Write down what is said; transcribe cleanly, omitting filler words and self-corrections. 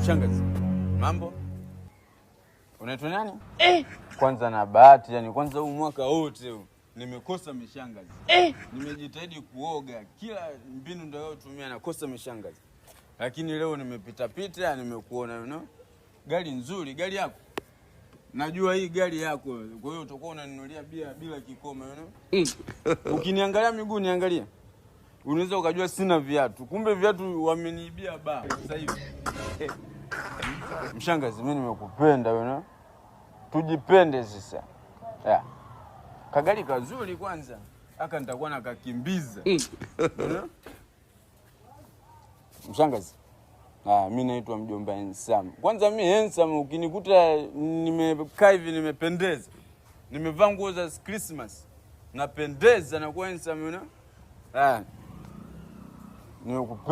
Shangazi, mambo? Unaitwa nani? Kwanza na bahati, yani kwanza huu mwaka wote huu nimekosa mishangazi. Nimejitahidi kuoga kila mbinu ndio tumia nakosa mishangazi. Lakini leo nimepita pita nimekuona gari nzuri, gari yako. Najua hii gari yako. Kwa hiyo utakuwa unaninunulia bila kikomo Ukiniangalia miguu niangalia. Unaweza ukajua sina viatu. Kumbe viatu wameniibia sasa hivi. Mshangazi, mimi nimekupenda Tujipende sasa. Kagari kazuri kwanza. Aka nitakuwa nakakimbiza. Mshangazi. Mimi naitwa mjomba Handsome. Kwanza mimi handsome, ukinikuta nimekaa hivi nimependeza. Nimevaa nguo za Christmas. Napendeza na kuwa handsome Nimekupenda.